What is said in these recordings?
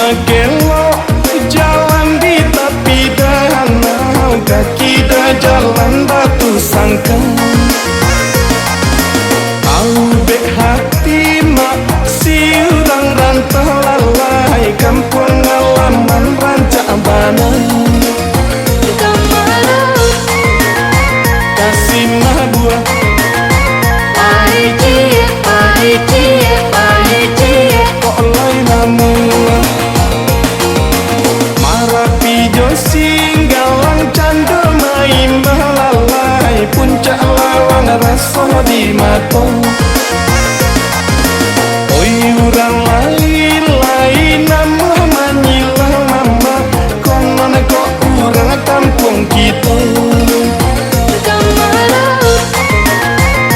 Gelo jalan di tepi danau, kaki dah jalan batu sangka. Aube hati mak si urang rantau lalai, kampung halaman rancak bana. Kasih mah buah kok lain namu marapi josi galang cando main balalai, puncak lawang rasa di mata. Oi urang lain nama manyilah mama, konon kok urang kampung kita.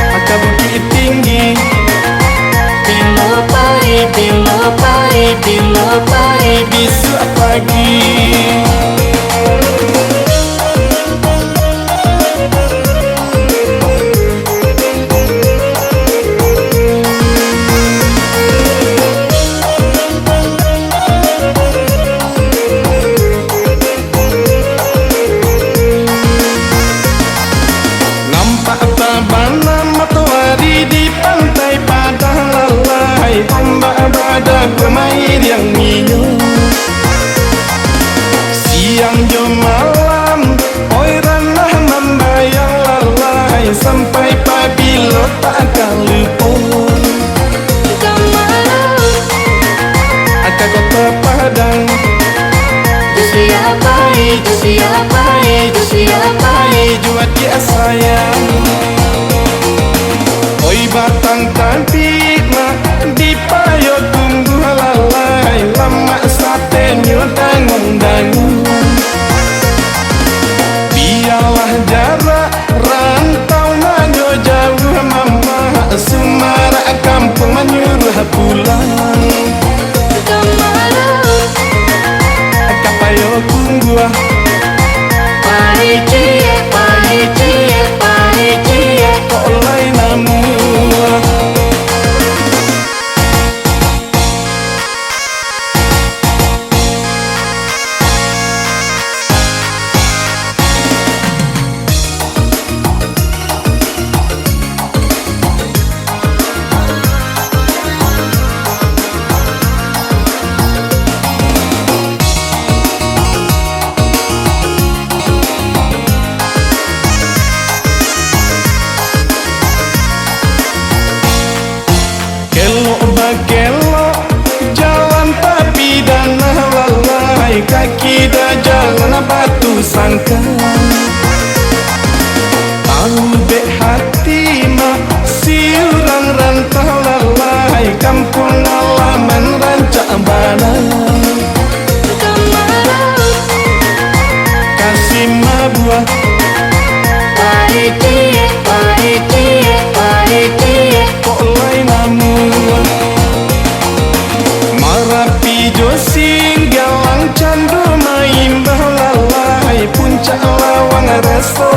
Aka bukit tinggi bila pai bisu pagi. Nampak tabana matahari di pantai padang lalai, ombak badak bermain yang minum. Siang jo malam oi ranah membayang lalai, sampai pabilo tak akan lupa. Aka kota Padang siapa juat dia sayang. Oi batang cantik mak di payo tunggu lalai, lama sate nyo dangung-dangung. Biarlah jarak rantau najo jauh mama, sumara kampung menyuruh pulang. Kapayo tunggu kok lain namu. Gelo jalan tapi danau lalai, kaki dah jalan batu sangka. Aube hati mak si urang rantau lalai, kampung halaman rancak bana. Kasih mah buah kok lain namu. Marapi josi galang cando main balalai, puncak lawang reso